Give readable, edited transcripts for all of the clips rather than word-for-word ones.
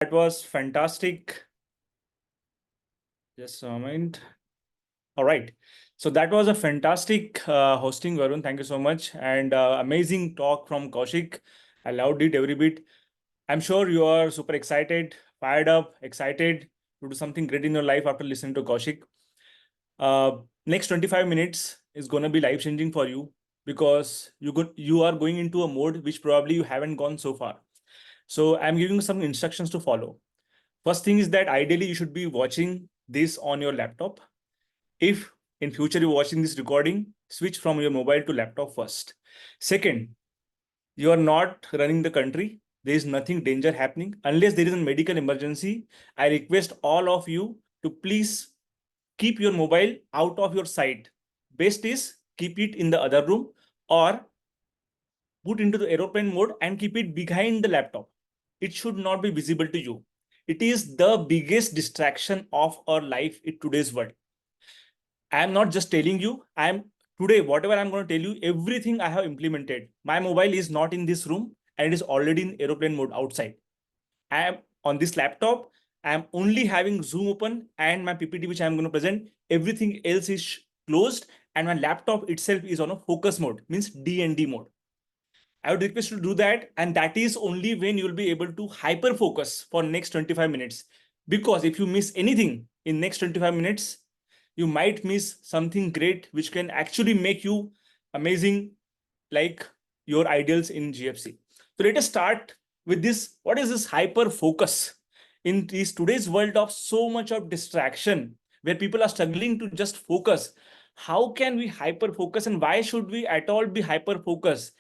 That was fantastic. Just a moment. All right. So that was a fantastic hosting, Varun. Thank you so much. And amazing talk from Kaushik. I loved it every bit. I'm sure you are super excited, fired up, excited to do something great in your life after listening to Kaushik. Next 25 minutes is going to be life changing for you because you are going into a mode which probably you haven't gone so far. So I'm giving you some instructions to follow. First thing is that ideally you should be watching this on your laptop. If in future you're watching this recording, switch from your mobile to laptop first. Second, you are not running the country. There is nothing danger happening. Unless there is a medical emergency, I request all of you to please keep your mobile out of your sight. Best is keep it in the other room or put into the aeroplane mode and keep it behind the laptop. It should not be visible to you. It is the biggest distraction of our life in today's world. I am not just telling you, I am today, whatever I'm going to tell you, everything I have implemented. My mobile is not in this room and it is already in aeroplane mode outside. I am on this laptop. I am only having Zoom open and my PPT, which I'm going to present. Everything else is closed and my laptop itself is on a focus mode, means D&D mode. I would request you to do that. And that is only when you'll be able to hyper focus for next 25 minutes. Because if you miss anything in next 25 minutes, you might miss something great, which can actually make you amazing, like your ideals in GFC. So let us start with this. What is this hyper focus? In this today's world of so much of distraction, where people are struggling to just focus, how can we hyper focus and why should we at all be hyper focused?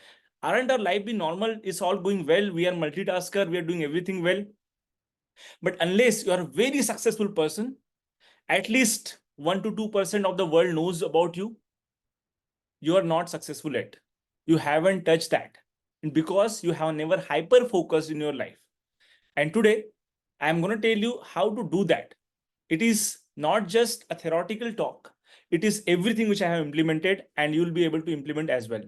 Aren't our life be normal? It's all going well. We are multitasker. We are doing everything well. But unless you are a very successful person, at least 1 to 2% of the world knows about you, you are not successful yet. You haven't touched that. And because you have never hyper focused in your life. And today, I'm going to tell you how to do that. It is not just a theoretical talk. It is everything which I have implemented and you will be able to implement as well.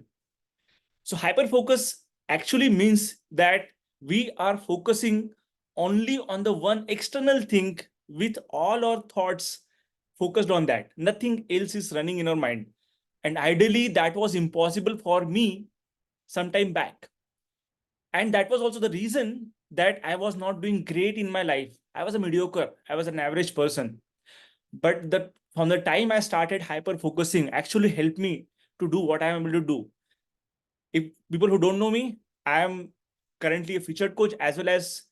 So hyperfocus actually means that we are focusing only on the one external thing with all our thoughts focused on that. Nothing else is running in our mind. And ideally, that was impossible for me some time back. And that was also the reason that I was not doing great in my life. I was a mediocre, I was an average person. But from the time I started hyper focusing actually helped me to do what I'm able to do. If people who don't know me, I am currently a featured coach as well as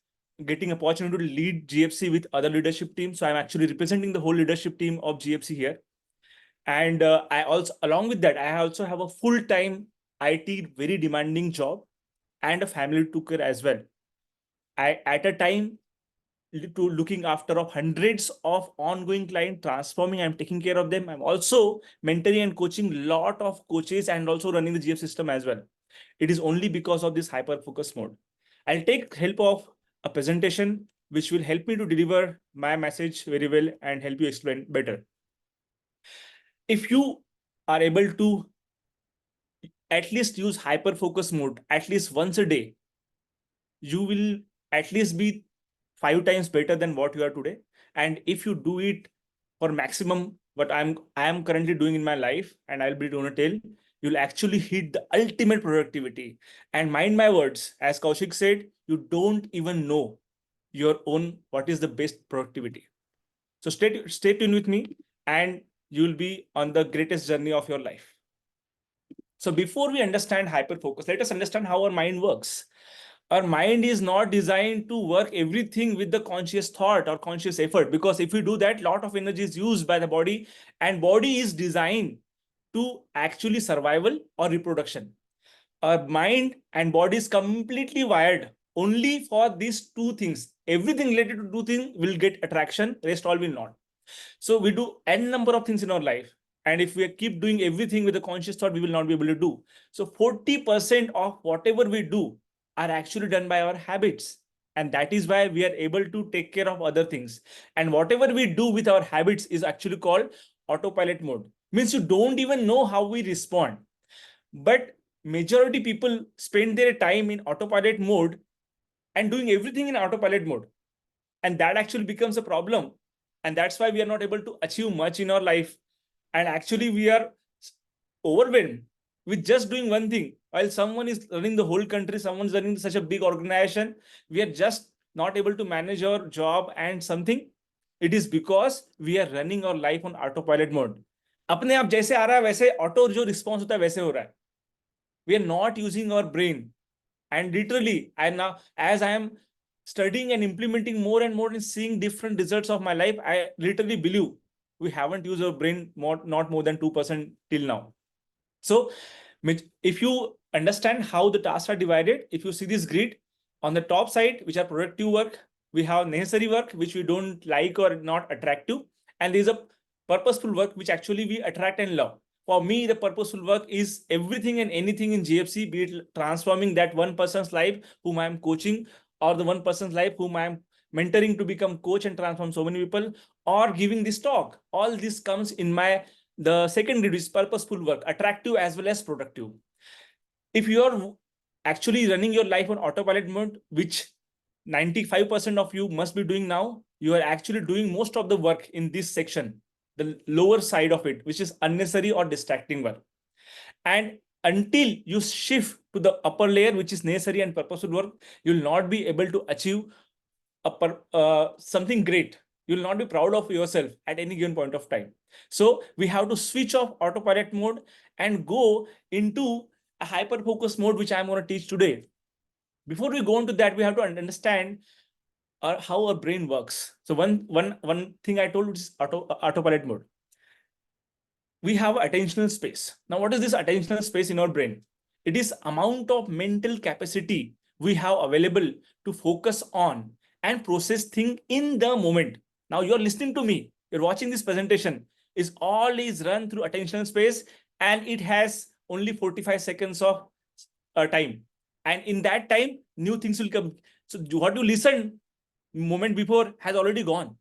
getting opportunity to lead GFC with other leadership teams. So I'm actually representing the whole leadership team of GFC here. And I also, along with that, I also have a full-time IT very demanding job and a family to care as well. I at a time to looking after of hundreds of ongoing client transforming. I'm taking care of them. I'm also mentoring and coaching lot of coaches and also running the GF system as well. It is only because of this hyper focus mode. I'll take help of a presentation which will help me to deliver my message very well and help you explain better. If you are able to at least use hyper focus mode at least once a day, you will at least be 5 times better than what you are today. And if you do it for maximum what I am currently doing in my life, and I'll be doing a tell, you'll actually hit the ultimate productivity. And mind my words, as Kaushik said, you don't even know your own what is the best productivity. So stay tuned with me and you'll be on the greatest journey of your life. So before we understand hyper focus, let us understand how our mind works. Our mind is not designed to work everything with the conscious thought or conscious effort, because if we do that, lot of energy is used by the body, and body is designed to actually survival or reproduction. Our mind and body is completely wired only for these two things. Everything related to two things will get attraction, rest all will not. So we do n number of things in our life. And if we keep doing everything with a conscious thought, we will not be able to do. So 40% of whatever we do are actually done by our habits. And that is why we are able to take care of other things. And whatever we do with our habits is actually called autopilot mode. Means you don't even know how we respond. But majority people spend their time in autopilot mode and doing everything in autopilot mode. And that actually becomes a problem. And that's why we are not able to achieve much in our life. And actually, we are overwhelmed with just doing one thing. While someone is running the whole country, someone's running such a big organization, we are just not able to manage our job and something. It is because we are running our life on autopilot mode. अपने आप जैसे आ रहा है वैसे auto जो response होता है वैसे हो रहा है. We are not using our brain. And literally, I now, as I am studying and implementing more and more and seeing different results of my life, I literally believe we haven't used our brain not more than 2% till now. So if you understand how the tasks are divided, if you see this grid on the top side, which are productive work, we have necessary work, which we don't like or not attractive. And there's a purposeful work, which actually we attract and love. For me, the purposeful work is everything and anything in GFC, be it transforming that one person's life whom I'm coaching, or the one person's life whom I'm mentoring to become coach and transform so many people, or giving this talk. All this comes in the second grid is purposeful work, attractive as well as productive. If you are actually running your life on autopilot mode, which 95% of you must be doing now, you are actually doing most of the work in this section, the lower side of it, which is unnecessary or distracting work. And until you shift to the upper layer, which is necessary and purposeful work, you will not be able to achieve something great. You will not be proud of yourself at any given point of time. So we have to switch off autopilot mode and go into a hyper focus mode, which I'm going to teach today. Before we go into that, we have to understand how our brain works. So one thing I told is autopilot mode. We have attentional space. Now, what is this attentional space in our brain? It is amount of mental capacity we have available to focus on and process thing in the moment. Now, you're listening to me, you're watching this presentation, is always run through attentional space, and it has only 45 seconds of time. And in that time, new things will come. So what you listen moment before has already gone.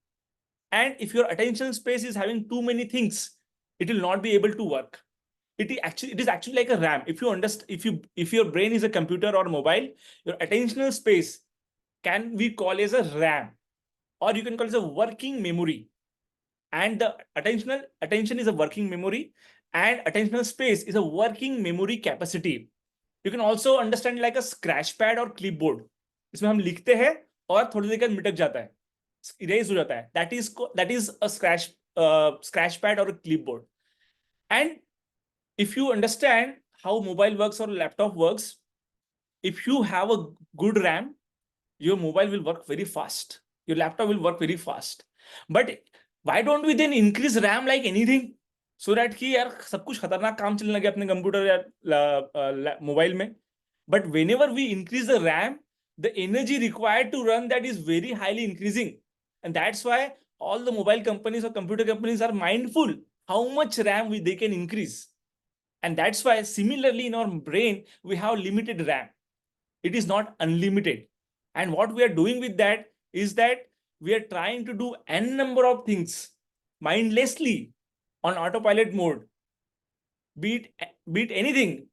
And if your attention space is having too many things, it will not be able to work. It is actually like a RAM. If you understand, if your brain is a computer or mobile, your attentional space can be called as a RAM, or you can call it as a working memory. And the attention is a working memory, and attentional space is a working memory capacity. You can also understand like a scratch pad or clipboard. इसमें हम लिखते हैं और थोड़ी देर बाद मिटक जाता है, erase हो जाता है. That is a scratch pad or a clipboard. And if you understand how mobile works or laptop works, if you have a good RAM, your mobile will work very fast. Your laptop will work very fast. But why don't we then increase RAM like anything? So that कि यार सब कुछ खतरनाक काम चलने लगे अपने computer या मोबाइल में. But whenever we increase the RAM, the energy required to run that is very highly increasing. And that's why all the mobile companies or computer companies are mindful how much RAM they can increase. And that's why similarly in our brain, we have limited RAM. It is not unlimited. And what we are doing with that is that we are trying to do n number of things mindlessly on autopilot mode, be it anything.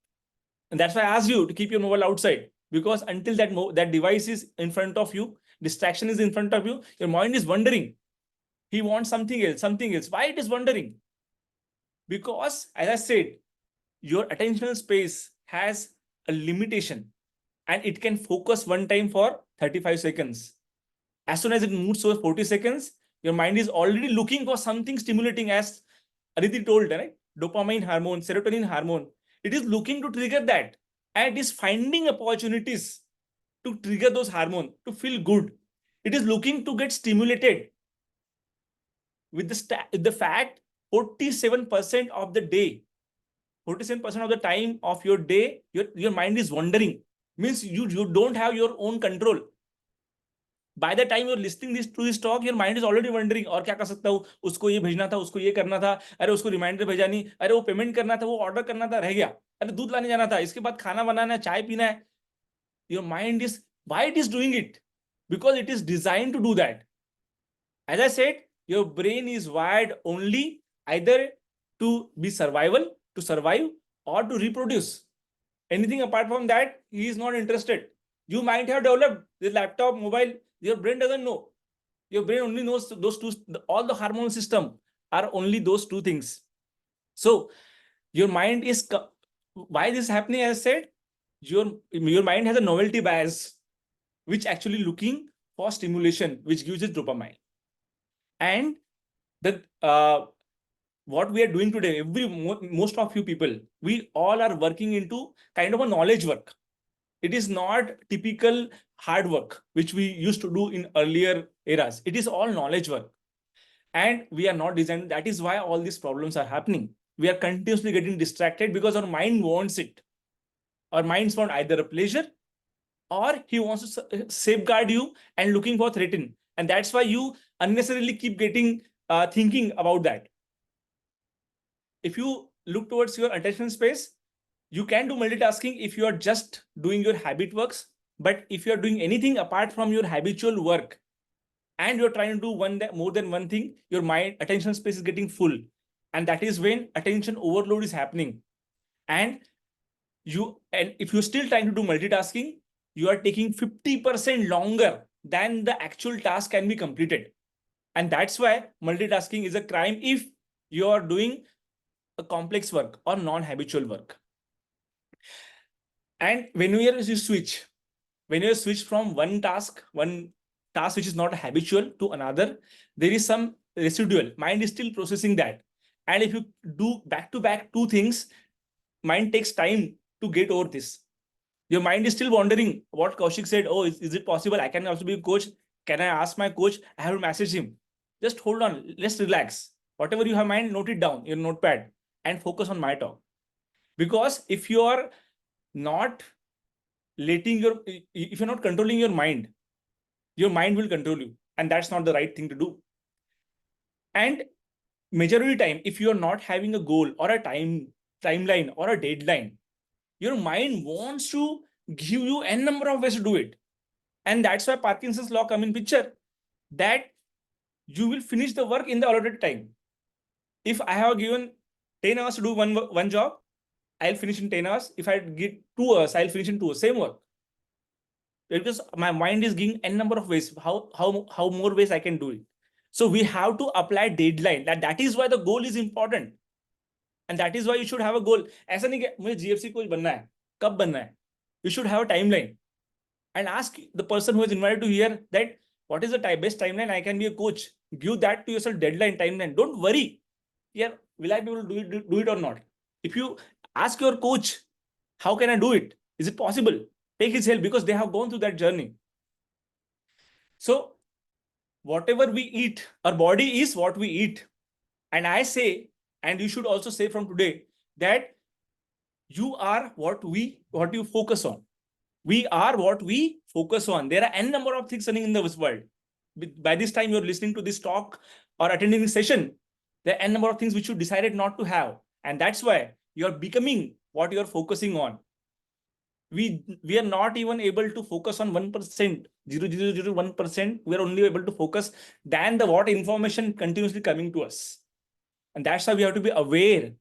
And that's why I asked you to keep your mobile outside, because until that device is in front of you, distraction is in front of you, your mind is wondering. He wants something else. Why it is wondering? Because, as I said, your attentional space has a limitation, and it can focus one time for 35 seconds. As soon as it moves over 40 seconds, your mind is already looking for something stimulating, as Aditi told, right? Dopamine hormone, serotonin hormone. It is looking to trigger that, and it is finding opportunities to trigger those hormones to feel good. It is looking to get stimulated. With the fact 47% of the day, 47% of the time of your day, your mind is wandering. Means you don't have your own control. By the time you're listening to this talk, your mind is already wondering, और क्या कर सकता हूँ, उसको ये भेजना था, उसको ये करना था, अरे उसको रिमाइंडर भेजा नहीं, अरे वो पेमेंट करना था, वो ऑर्डर करना था, रह गया, अरे दूध लाने जाना था, इसके बाद खाना बनाना है, चाय पीना है. Your mind is, why it is doing it? Because it is designed to do that. As I said, your brain is wired only either to be to survive, or to reproduce. Anything apart from that, he is not interested. You might have developed the laptop, mobile, your brain doesn't know. Your brain only knows those two. All the hormone system are only those two things. So your mind is, why this is happening? As I said, your mind has a novelty bias, which actually looking for stimulation, which gives it dopamine. And the what we are doing today, most of you people, we all are working into kind of a knowledge work. It is not typical hard work which we used to do in earlier eras. It is all knowledge work, and we are not designed. That is why all these problems are happening. We are continuously getting distracted because our mind wants it. Our minds want either a pleasure, or he wants to safeguard you and looking for threaten. And that's why you unnecessarily keep getting thinking about that. If you look towards your attention space, you can do multitasking if you are just doing your habit works. But if you are doing anything apart from your habitual work, and you're trying to do more than one thing, your mind attention space is getting full. And that is when attention overload is happening. And if you're still trying to do multitasking, you are taking 50% longer than the actual task can be completed. And that's why multitasking is a crime if you are doing a complex work or non-habitual work. And when you switch from one task which is not habitual to another, there is some residual. Mind is still processing that. And if you do back-to-back two things, mind takes time to get over this. Your mind is still wondering what Kaushik said. Oh, is it possible? I can also be a coach. Can I ask my coach? I have to message him. Just hold on. Let's relax. Whatever you have mind, note it down in your notepad and focus on my talk. Because if you are not if you're not controlling your mind will control you. And that's not the right thing to do. And majority time, if you're not having a goal or a timeline or a deadline, your mind wants to give you n number of ways to do it. And that's why Parkinson's law come in picture, that you will finish the work in the allotted time. If I have given 10 hours to do one job, I'll finish in 10 hours. If I get 2 hours, I'll finish in 2 hours. Same work. Because my mind is giving n number of ways, how more ways I can do it. So we have to apply deadline. That is why the goal is important. And that is why you should have a goal. ऐसा नहीं कि मुझे GFC coach बनना है, कब बनना है? You should have a timeline. And ask the person who is invited to hear that what is the best timeline I can be a coach. Give that to yourself, deadline, timeline. Don't worry. Yeah, will I be able to do it or not? If you ask your coach, how can I do it? Is it possible? Take his help, because they have gone through that journey. So whatever we eat, our body is what we eat. And I say, and you should also say from today, that you are what you focus on. We are what we focus on. There are n number of things running in this world. By this time you're listening to this talk or attending this session, there are n number of things which you decided not to have. And that's why you're becoming what you're focusing on. We are not even able to focus on 1%, 0.001%. We are only able to focus than the what information continuously coming to us. And that's why we have to be aware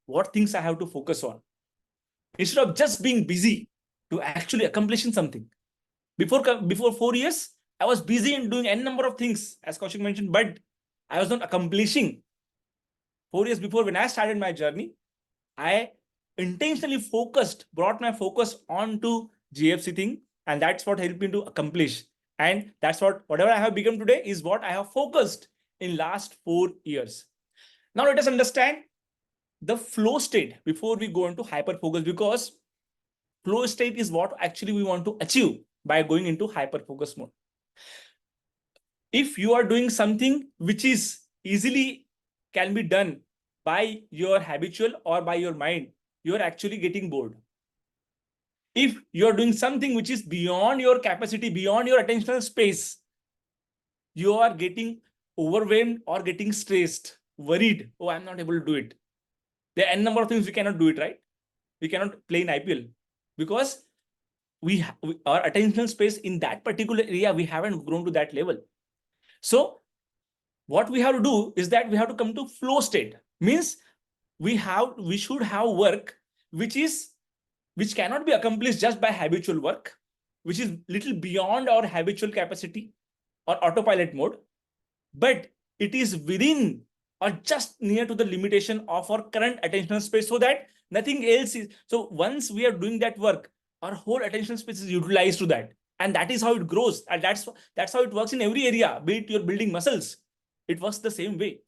what things I have to focus on. Instead of just being busy to actually accomplishing something. Before 4 years, I was busy in doing n number of things, as Kaushik mentioned, but I was not accomplishing. 4 years before, when I started my journey, I intentionally brought my focus onto GFC thing, and that's what helped me to accomplish. And that's whatever I have become today is what I have focused in last 4 years. Now let us understand the flow state before we go into hyperfocus, because flow state is what actually we want to achieve by going into hyperfocus mode. If you are doing something which is easily can be done by your habitual or by your mind, you are actually getting bored. If you are doing something which is beyond your capacity, beyond your attentional space, you are getting overwhelmed or getting stressed, worried. Oh, I'm not able to do it. There are n number of things we cannot do it, right? We cannot play in IPL because our attentional space in that particular area, we haven't grown to that level. So what we have to do is that we have to come to flow state. Means we should have work which cannot be accomplished just by habitual work, which is little beyond our habitual capacity or autopilot mode. but it is within or just near to the limitation of our current attentional space, so that nothing else is. So once we are doing that work, our whole attentional space is utilized to that, and that is how it grows, and that's how it works in every area. Be it you're building muscles, it works the same way.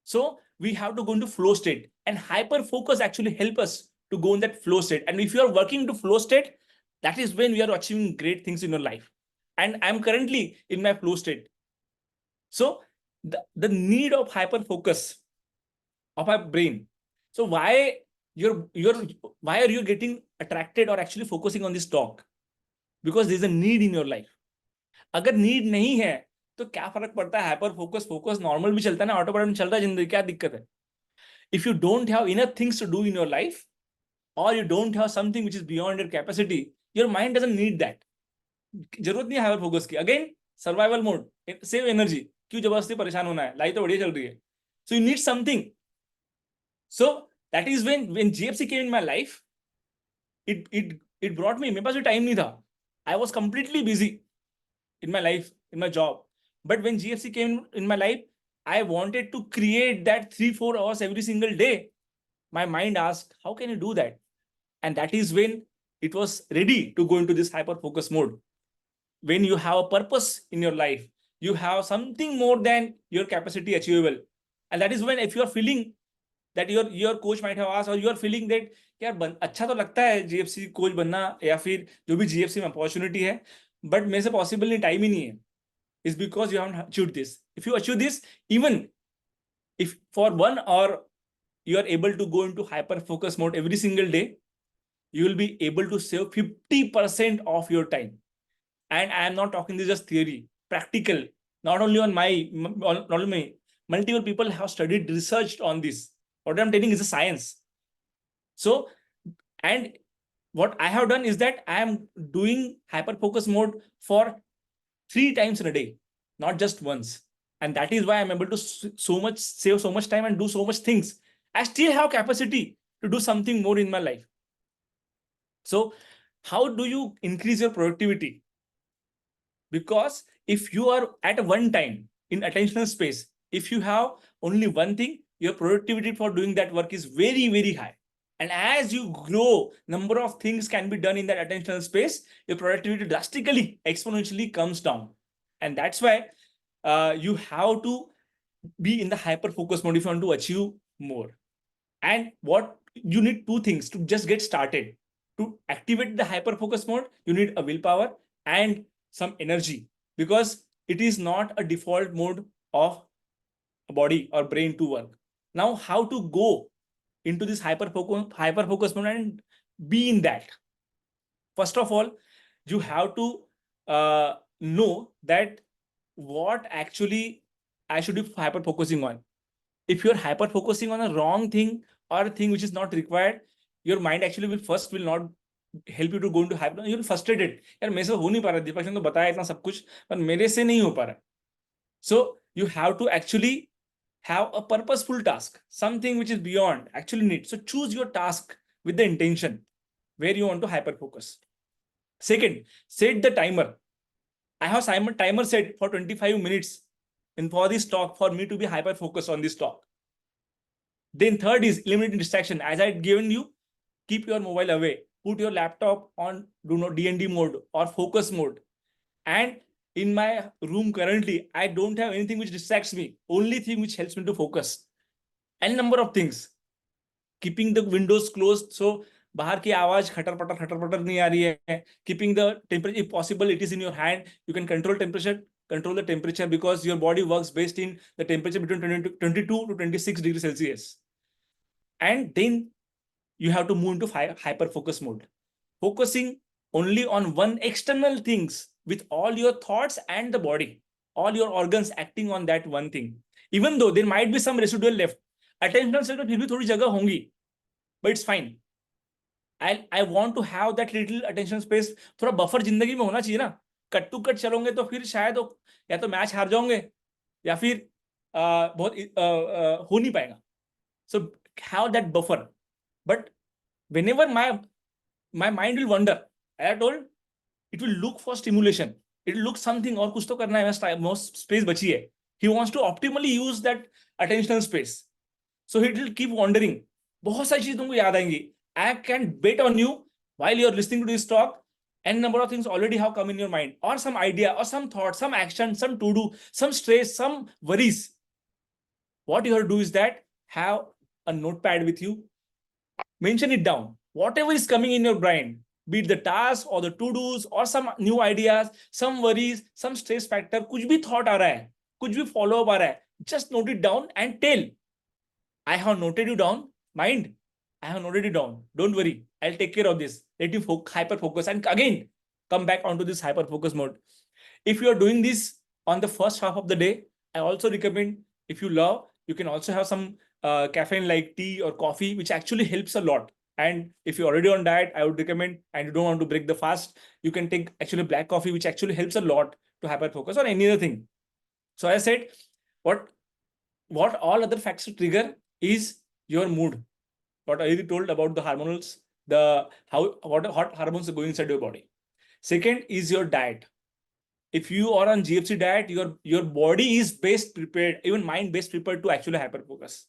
So we have to go into flow state, and hyper focus actually help us to go in that flow state. And if you are working to flow state, that is when we are achieving great things in your life. And I'm currently in my flow state. So the need of hyper focus of our brain. So why are you getting attracted or actually focusing on this talk? Because there's a need in your life. अगर need नहीं है तो क्या फर्क पड़ता है? Hyper focus focus normal भी चलता है ना, ऑटो पायलट में चल रहा है जिंदगी, क्या दिक्कत है? If you don't have enough things to do in your life, or you don't have something which is beyond your capacity, your mind doesn't need that. जरूरत नहीं है हाइपर फोकस की. Again survival mode, save energy. क्यों जबरदस्ती परेशान होना है? Life तो बढ़िया चल रही है. So you need something. So that is when GFC came in my life, it brought me. मेरे पास भी टाइम नहीं था. I was completely busy in my life, in my job. But when GFC came in my life, I wanted to create that 3-4 hours every single day. My mind asked, how can you do that? And that is when it was ready to go into this hyper focus mode. When you have a purpose in your life, you have something more than your capacity achievable. And that is when, if you are feeling that your coach might have asked, or you are feeling that यार अच्छा तो लगता है GFC coach बनना, या फिर जो भी जीएफसी में अपॉर्चुनिटी है, बट मेरे से पॉसिबल नहीं, टाइम ही नहीं है. Is because you haven't achieved this. If you achieve this, even if for 1 hour you are able to go into hyper focus mode every single day, you will be able to save 50% of your time. And I am not talking this just theory, practical. Not only on not only me, multiple people have studied, researched on this. What I'm telling is a science. So, and what I have done is that I am doing hyper focus mode for 3 times in a day, not just once. And that is why I'm able to save so much time and do so much things. I still have capacity to do something more in my life. So how do you increase your productivity? Because if you are at one time in attentional space, if you have only one thing, your productivity for doing that work is very, very high. And as you grow, number of things can be done in that attentional space, your productivity drastically, exponentially comes down. And that's why you have to be in the hyper focus mode if you want to achieve more. And what you need, 2 things to just get started. To activate the hyper focus mode, you need a willpower and some energy, because it is not a default mode of a body or brain to work. Now, how to go into this hyper focus mode and be in that? First of all, you have to know that what actually I should be hyper focusing on. If you're hyper focusing on a wrong thing or a thing which is not required, your mind actually will not help you to go into hyper. You're frustrated. यार मेरे से हो नहीं पा रहा, दीपक ने तो बताया इतना सब कुछ, पर मेरे से नहीं हो पा रहा. So you have to actually have a purposeful task, something which is beyond actually need. So choose your task with the intention where you want to hyper focus. Second, set the timer. I have timer set for 25 minutes and for this talk, for me to be hyper focused on this talk. Then third is eliminating distraction. As I had given you, keep your mobile away. Put your laptop on do not DND mode or focus mode. And in my room currently, I don't have anything which distracts me. Only thing which helps me to focus. Any number of things. Keeping the windows closed so बाहर की आवाज खटर पटर नहीं आ रही है. Keeping the temperature, if possible, it is in your hand. You can control the temperature because your body works based in the temperature between 22 to 26 degrees Celsius. And then you have to move into hyper focus mode, focusing only on one external things with all your thoughts and the body, all your organs acting on that one thing. Even though there might be some residual left, attention से तो फिर भी थोड़ी जगह होंगी, but it's fine. I want to have that little attention space. थोड़ा buffer जिंदगी में होना चाहिए ना. कट टू कट चलोगे तो फिर शायद या तो मैच हार जाओगे या फिर बहुत हो नहीं पाएगा. So have that buffer. But whenever my mind will wander, as I told, it will look for stimulation. It will look something और कुछ तो करना है, most space बची है. He wants to optimally use that attentional space. So he will keep wandering. बहुत सारी चीजें तुमको याद आएंगी. I can bet on you while you're listening to this talk, n number of things already have come in your mind, or some idea, or some thought, some action, some to do, some stress, some worries. What you have to do is that have a notepad with you, mention it down. Whatever is coming in your brain, be it the task or the to-dos or some new ideas, some worries, some stress factor, कुछ भी thought आ रहा है, कुछ भी follow up आ रहा है, just note it down and tell, I have noted you down, mind. I have noted it down. Don't worry. I'll take care of this. Let you hyper focus and again come back onto this hyper focus mode. If you are doing this on the first half of the day, I also recommend, if you love, you can also have some caffeine like tea or coffee, which actually helps a lot. And if you're already on diet, I would recommend, and you don't want to break the fast, you can take actually black coffee, which actually helps a lot to hyper focus or any other thing. So I said, what all other factors trigger is your mood. What I already told about the hormonals, what hormones are going inside your body. Second is your diet. If you are on GFC diet, your body is best prepared, even mind best prepared to actually hyper focus.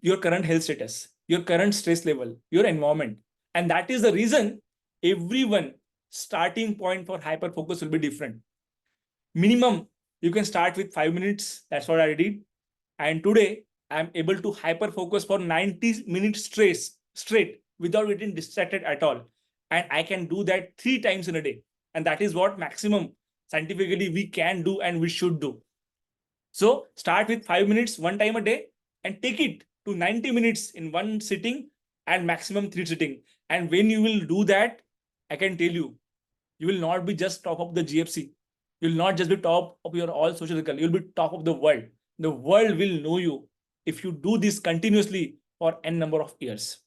Your current health status, your current stress level, your environment, and that is the reason everyone starting point for hyper focus will be different. Minimum, you can start with 5 minutes. That's what I did, and today I'm able to hyper focus for 90 minutes straight without getting distracted at all. And I can do that 3 times in a day. And that is what maximum scientifically we can do and we should do. So start with 5 minutes one time a day and take it to 90 minutes in one sitting and maximum 3 sitting. And when you will do that, I can tell you, you will not be just top of the GFC. You will not just be top of your all social circle. You'll be top of the world. The world will know you if you do this continuously for n number of years.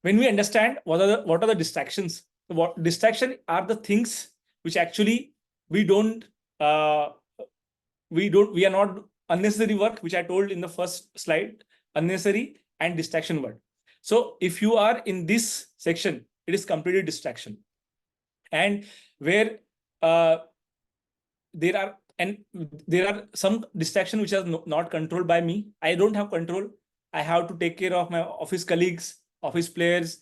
When we understand what are the distractions, what distraction are the things which actually we are not unnecessary work, which I told in the first slide, unnecessary and distraction word. So if you are in this section, it is completely distraction. And where there are some distraction which are not controlled by me. I don't have control. I have to take care of my office colleagues, office players,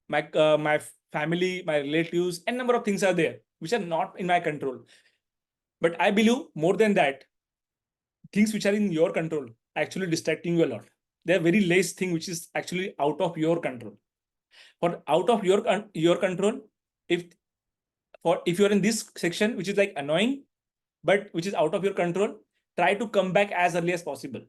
my family, my relatives, and number of things are there which are not in my control. But I believe more than that, things which are in your control are actually distracting you a lot. They are very less thing which is actually out of your control. For out of your control, if you're in this section which is like annoying, but which is out of your control, try to come back as early as possible.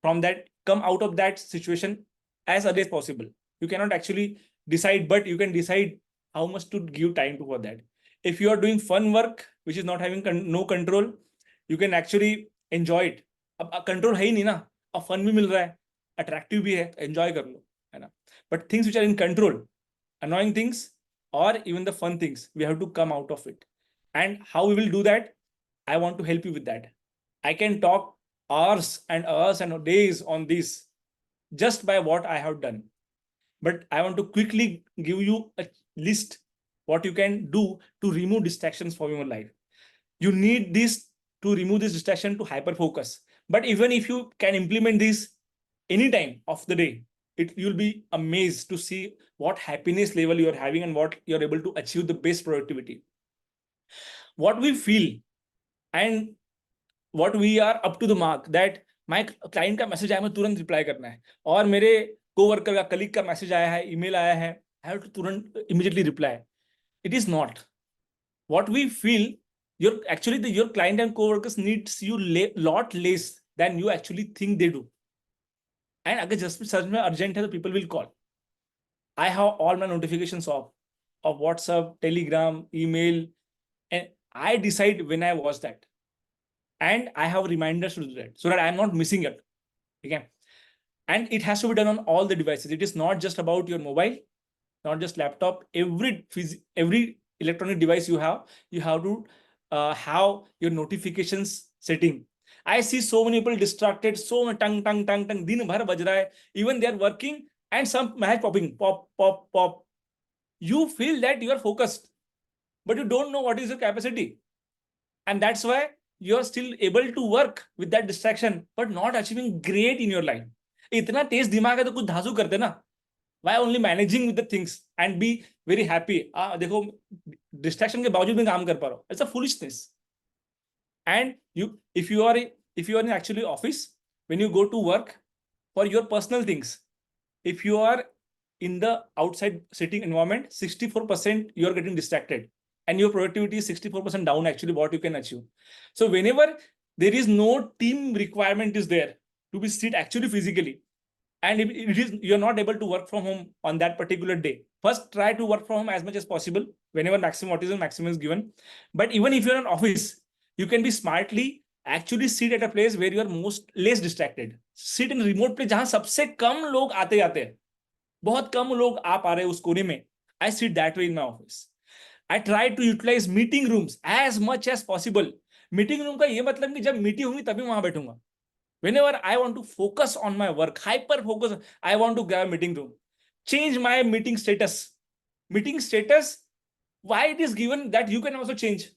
From that, come out of that situation as early as possible. You cannot actually decide, but you can decide how much to give time to for that. If you are doing fun work, which is not having no control, you can actually enjoy it. अब control है ही नहीं ना, अब fun भी मिल रहा है, attractive भी है, enjoy कर लो, है ना. But things which are in control, annoying things or even the fun things, we have to come out of it. And how we will do that? I want to help you with that. I can talk hours and hours and days on this just by what I have done. But I want to quickly give you a list what you can do to remove distractions from your life. You need this to remove this distraction to hyper focus. But even if you can implement this any time of the day, you'll be amazed to see what happiness level you are having and what you're able to achieve the best productivity. What we feel and what we are up to the mark that my client का message आया, मैं तुरंत reply करना है, और मेरे co-worker का colleague का मैसेज आया है, ईमेल आया है, I have to तुरंत immediately reply. It is not. What we feel, your client and coworkers needs you lot less than you actually think they do. And अगर जस्ट सच में urgent है तो people will call. I have all my notifications off of WhatsApp, Telegram, email, and I decide when I watch that. And I have reminders to do that so that I'm not missing it. Okay. And it has to be done on all the devices. It is not just about your mobile, not just laptop. Every electronic device you have to have your notifications setting. I see so many people distracted, so much tongue, din bhar baj raha hai. Even they are working and some message popping, pop. You feel that you are focused, but you don't know what is your capacity. And that's why you are still able to work with that distraction, but not achieving great in your life. इतना तेज दिमाग है तो कुछ धांसू कर देना. Why only managing with the things and be very happy? देखो distraction के बावजूद मैं काम कर पा रहा हूँ. It's a foolishness. And if you are in actually office, when you go to work for your personal things, if you are in the outside sitting environment, 64% you are getting distracted, and your productivity is 64% down actually what you can achieve. So whenever there is no team requirement is there to be sit actually physically, and if it is you're not able to work from home on that particular day, first try to work from home as much as possible whenever maximum is given. But even if you're in office, you can be smartly actually sit at a place where you are most less distracted. Sit in remote place जहां सबसे कम लोग आते जाते हैं, बहुत कम लोग आ पा रहे हैं उस कोने में. I sit that way in my office. I try to utilize meeting rooms as much as possible. Meeting room का ये मतलब कि जब मीटिंग होगी तभी वहां बैठूंगा. Whenever I want to focus on my work, hyper focus, I want to grab a meeting room. Change my meeting status. Meeting status, why it is given that you can also change?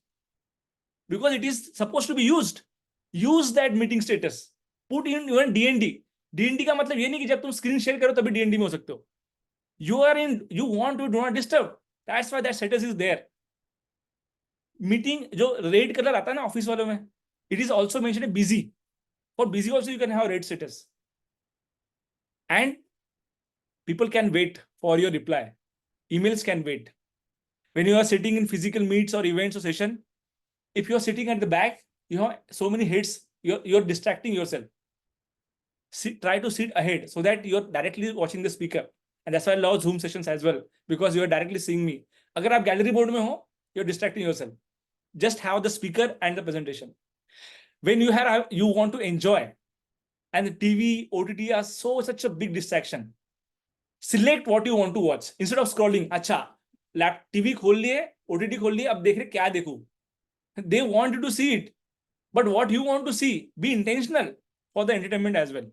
Because it is supposed to be used. Use that meeting status. Put in even DND. DND का मतलब ये नहीं कि जब तुम screen share करो तभी DND में हो सकते हो. You want to do not disturb. That's why that status is there. Meeting जो रेड कलर आता है ना ऑफिस वालों में, it is also mentioned busy. For busy also you can have red status. And people can wait for your reply. Emails can wait. When you are sitting in physical meets or events or session, if you are sitting at the back, you have so many hits, you're distracting yourself. Try to sit ahead so that you're directly watching the speaker. And that's why I love Zoom sessions as well, because you are directly seeing me. अगर आप gallery board में हो, you're distracting yourself. Just have the speaker and the presentation. When you want to enjoy, and the TV, OTT are such a big distraction. Select what you want to watch instead of scrolling. अच्छा, TV खोल लिए, OTT खोल लिए, अब देख रहे क्या देखूं? They want you to see it, but what you want to see, be intentional for the entertainment as well.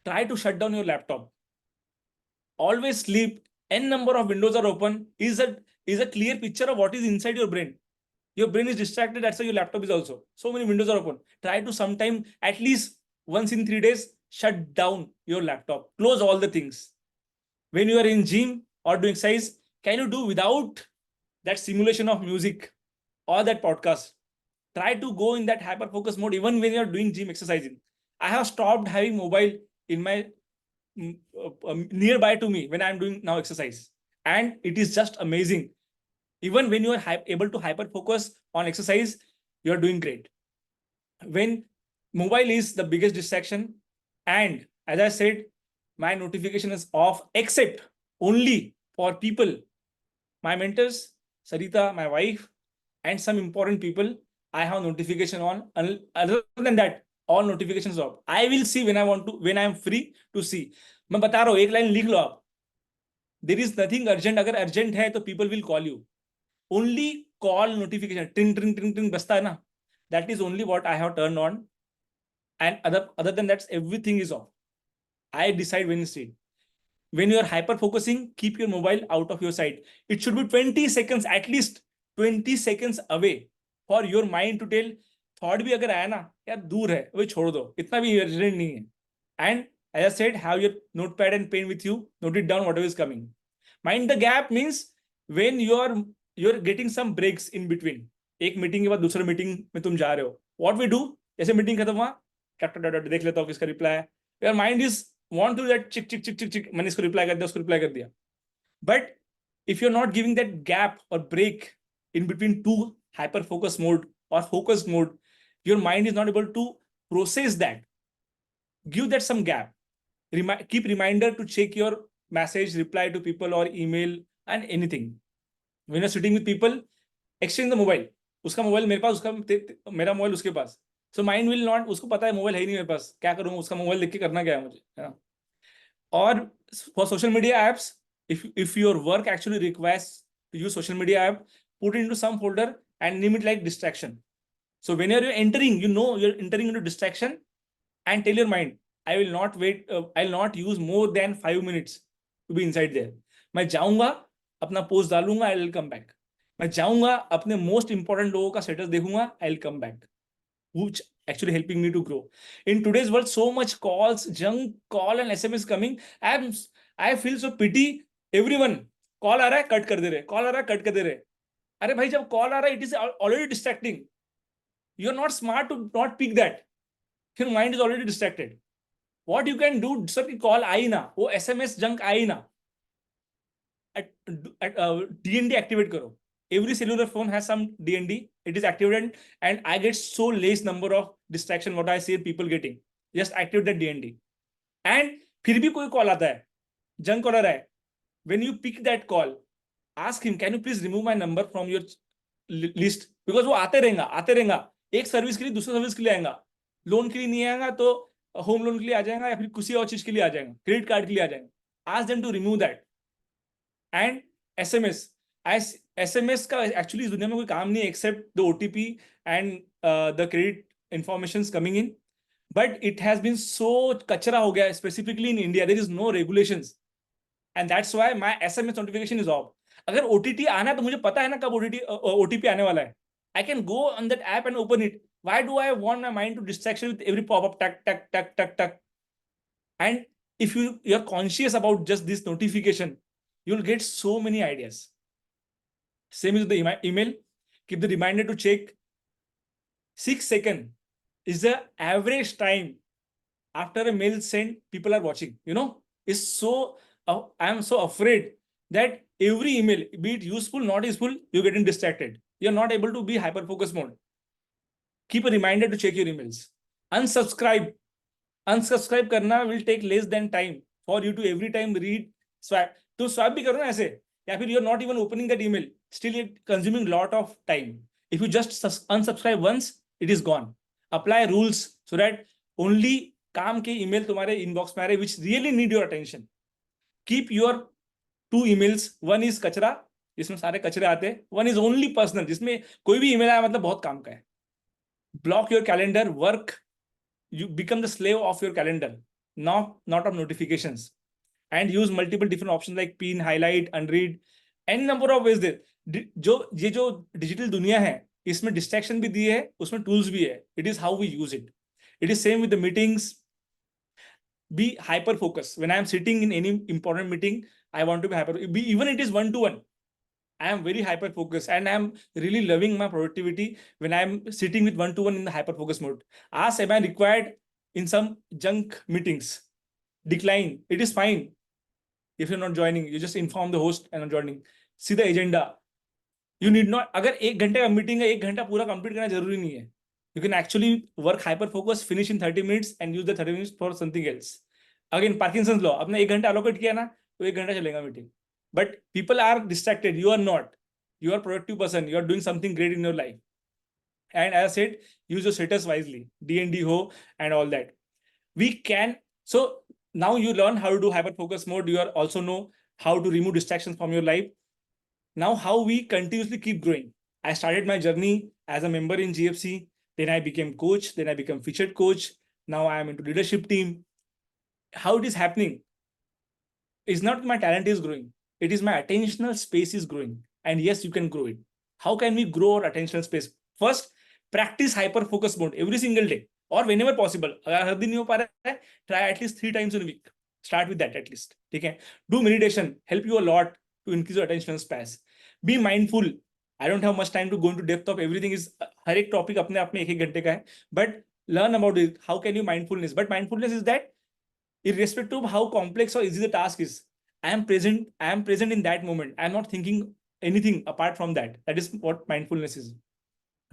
Try to shut down your laptop. Always sleep. N number of windows are open. Is a clear picture of what is inside your brain. Your brain is distracted. That's why your laptop is also. So many windows are open. Try to sometime, at least once in 3 days, shut down your laptop. Close all the things. When you are in gym or doing exercise, can you do without that simulation of music or that podcast? Try to go in that hyper focus mode even when you are doing gym exercising. I have stopped having mobile in my nearby to me when I'm doing now exercise. And it is just amazing. Even when you are able to hyper focus on exercise, you are doing great. When mobile is the biggest distraction, and as I said, my notification is off except only for people, my mentors, Sarita, my wife, and some important people. I have notification on. Other than that, all notifications off. I will see when I want to, when I am free to see. मैं बता रहा हूँ, एक line लिख लो आप. There is nothing urgent. अगर urgent है तो people will call you. Only call notification. Tring tring tring tring बजता है ना. That is only what I have turned on. And other than that, everything is off. I decide when you see it. When you are hyper focusing, keep your mobile out of your sight. It should be 20 seconds, at least 20 seconds away for your mind to tell. Thought भी अगर आया ना, यार दूर है, वो छोड़ दो, इतना भी urgent नहीं है. And as I said, have your notepad and pen with you. Note it down whatever is coming. Mind the gap means when you're getting some breaks in between. एक मीटिंग के बाद दूसरे मीटिंग में तुम जा रहे हो. What we do? जैसे मीटिंग खत्म हुआ, देख लेता हूँ किसका रिप्लाई है. Your mind is want to that chick मैंने इसको रिप्लाई कर दिया, उसको रिप्लाई कर दिया. But if you're not giving that gap or break in between two hyper focus mode or focus mode, your mind is not able to process that. Give that some gap. Keep reminder to check your message, reply to people or email and anything. When you're sitting with people, exchange the mobile. उसका mobile मेरे पास, उसका मेरा mobile उसके पास. So mind will not, उसको पता है mobile है ही नहीं मेरे पास, क्या करूंगा, उसका मोबाइल देख के करना क्या है मुझे, है ना. और for social media apps, if your work actually requires to use social media app, put it into some folder and name it like distraction. So whenever you're entering, you're entering into distraction, and tell your mind, I will not wait, I'll not use more than 5 minutes to be inside there. मैं जाऊंगा, अपना post डालूंगा, I will come back. मैं जाऊंगा, अपने most important लोगों का status देखूंगा, I will come back, which actually helping me to grow. In today's world, so much calls, junk call and SMS coming. I'm I feel so pity everyone. Call आ रहा है, cut कर दे रहे, call आ रहा है, cut कर दे रहे. अरे भाई, जब कॉल आ रहा है, it is already distracting. You are not smart to not pick that. your mind is already distracted. What you can do, sir की कॉल आई ना, वो SMS जंक आई ना, at DND activate करो. Every cellular phone has some DND. It is activated, and I get so less number of distraction. What I see people getting, just activate that DND. And फिर भी कोई call आता है, junk collar है. When you pick that call, ask him, can you please remove my number from your list? Because वो आते रहेगा. एक सर्विस के लिए दूसरे सर्विस के लिए आएगा. लोन के लिए नहीं आएगा तो होम लोन के लिए आ जाएगा, या फिर किसी और चीज के लिए आ जाएगा, क्रेडिट कार्ड के लिए आ जाएगा. Ask them to remove that. And SMS, SMS का एक्चुअली इस दुनिया में कोई काम नहीं है except the OTP and the credit information coming in. But it has been so कचरा हो गया, specifically in India there is no regulations, and that's why my SMS notification is off. अगर OTT आना है तो मुझे पता है ना कब OTP आने वाला है. I can go on that app and open it. Why do I want my mind to distraction with every popup, टक टक टक टक टक. And if you're conscious about just this notification, you'll get so many ideas. Same as the email. Keep the reminder to check. 6 seconds is the average time after a mail sent. People are watching. It's so. I am so afraid that every email, be it useful, not useful, you're getting distracted. You're not able to be hyper focus mode. Keep a reminder to check your emails. Unsubscribe करना will take less than time for you to every time read, swipe. तो swipe भी करो ना ऐसे, या फिर you're not even opening that email, still you're consuming lot of time. If you just unsubscribe once, it is gone. Apply rules so that only काम के email तुम्हारे inbox में आ रहे which really need your attention. Keep your 2 emails. One is कचरा, जिसमें सारे कचरे आते हैं. One is only personal, जिसमें कोई भी email आया मतलब बहुत काम का है. Block your calendar, work. You become the slave of your calendar, not of notifications. And use multiple different options like pin, highlight, unread, any number of ways there. ये जो digital दुनिया है, इसमें distraction भी दी है, उसमें tools भी है. It is how we use it. It is same with the meetings. Be hyper focus. When I am sitting in any important meeting, I want to be hyper. Even it is 1-to-1. I am very hyper focused, and I am really loving my productivity when I am sitting with 1-to-1 in the hyper focus mode. Ask, am I required in some junk meetings? Decline. It is fine. If you're not joining, you just inform the host and not joining. See the agenda. You need not. अगर 1 घंटे का meeting है, 1 घंटा पूरा complete करना जरूरी नहीं है. You can actually work hyper focus, finish in 30 minutes and use the 30 minutes for something else. Again, Parkinson's law. आपने 1 घंटा allocate किया ना, तो 1 घंटा चलेगा meeting. But people are distracted. You are not. You are a productive person. You are doing something great in your life. And as I said, use your status wisely. DND ho and all that. We can. So now you learn how to do hyper focus mode. You are also know how to remove distractions from your life. Now how we continuously keep growing. I started my journey as a member in GFC. Then I became coach. Then I became featured coach. Now I am into leadership team. How it is happening is not my talent is growing. It is my attentional space is growing. And yes, you can grow it. How can we grow our attentional space? First, practice hyper focus mode every single day or whenever possible. अगर हर दिन नहीं हो पा रहा है, try at least 3 times in a week. Start with that at least. ठीक है? Do meditation. Help you a lot to increase your attentional space. Be mindful. I don't have much time to go into depth of everything. Is हर एक topic अपने आप में 1-1 घंटे का है. But learn about it. How can you mindfulness? But mindfulness is that irrespective of how complex or easy the task is, I am present in that moment. I am not thinking anything apart from that. That is what mindfulness is.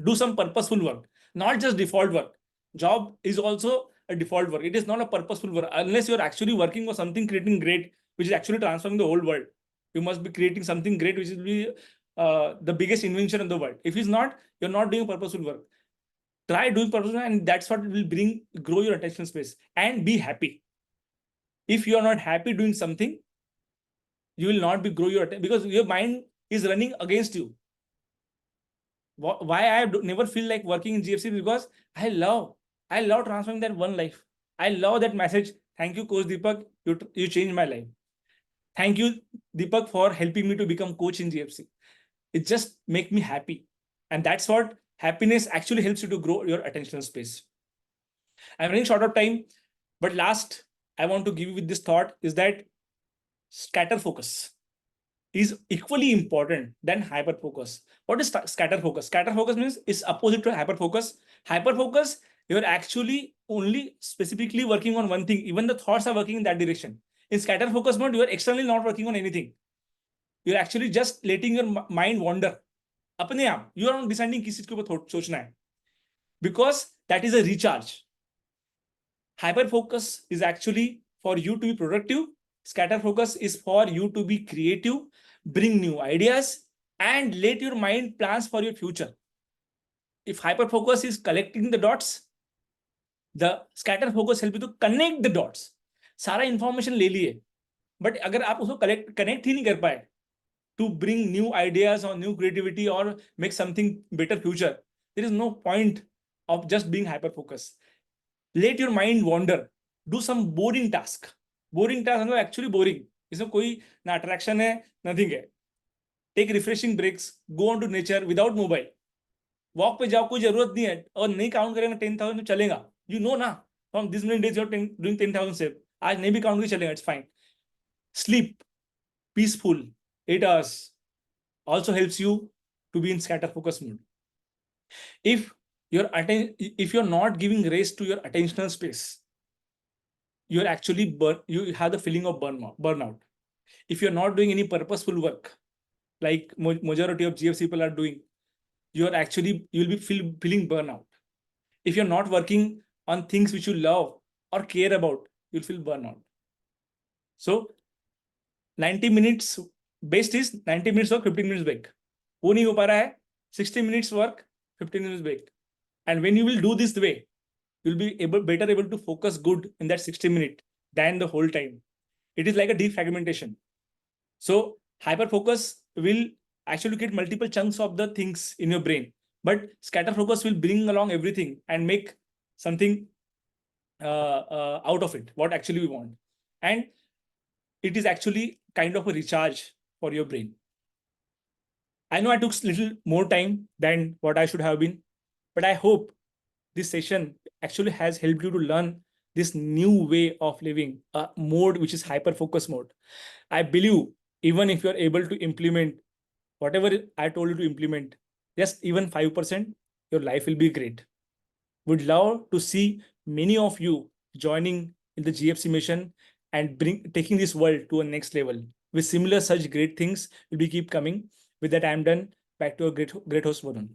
Do some purposeful work, not just default work. Job is also a default work. It is not a purposeful work unless you're actually working for something creating great, which is actually transforming the whole world. You must be creating something great, which will be the biggest invention in the world. If it's not, you're not doing purposeful work. Try doing purposeful, and that's what will grow your attention space. And be happy. If you are not happy doing something, you will not be grow your attention, because your mind is running against you. Why I never feel like working in GFC? Because I love transforming that one life. I love that message. Thank you, Coach Deepak. You changed my life. Thank you, Deepak, for helping me to become coach in GFC. It just make me happy. And that's what happiness actually helps you to grow your attentional space. I'm running short of time, but last I want to give you with this thought is that scatter focus is equally important than hyper focus. What is scatter focus? Scatter focus means it's opposite to hyper focus. Hyper focus, you're actually only specifically working on one thing. Even the thoughts are working in that direction. In scatter focus mode, you are externally not working on anything. You're actually just letting your mind wander. अपने आप, you are not deciding किस चीज के ऊपर सोचना है. Because that is a recharge. Hyper focus is actually for you to be productive. Scatter focus is for you to be creative, bring new ideas, and let your mind plans for your future. If hyper focus is collecting the dots, the scatter focus help you to connect the dots. सारा information ले लिए, but अगर आप उसको connect ही नहीं कर पाए to bring new ideas or new creativity or make something better future, there is no point of just being hyper focused. Let your mind wander. Do some boring task. Boring task मतलब actually boring. इसमें कोई ना attraction है, nothing है. Take refreshing breaks. Go on to nature without mobile. Walk पे जाओ, कोई जरूरत नहीं है. और नहीं काउंट करेंगे 10,000 तो चलेगा. You know ना. From this many days you're doing 10,000 steps. आज नहीं भी काउंट भी चलेगा. It's fine. Sleep. Peaceful. 8 hours. Also helps you to be in scatter focus mode. If you're not giving rest to your attentional space, you're actually you have the feeling of burnout. If you're not doing any purposeful work, like majority of GFs people are doing, you'll be feeling burnout. If you're not working on things which you love or care about, you'll feel burnout. So 90 minutes best is 90 minutes work, 15 minutes break. वो नहीं हो पा रहा है, 60 minutes work, 15 minutes break. And when you will do this way, you'll be better able to focus good in that 60 minutes than the whole time. It is like a defragmentation. So hyper focus will actually get multiple chunks of the things in your brain, but scatter focus will bring along everything and make something out of it, what actually we want. And it is actually kind of a recharge for your brain. I know I took a little more time than what I should have been, but I hope this session actually has helped you to learn this new way of living, a mode which is hyper focus mode. I believe even if you're able to implement whatever I told you to implement, just even 5%, your life will be great. Would love to see many of you joining in the GFC mission and taking this world to a next level. With similar such great things will be keep coming. With that, I'm done. Back to our great host, Varun.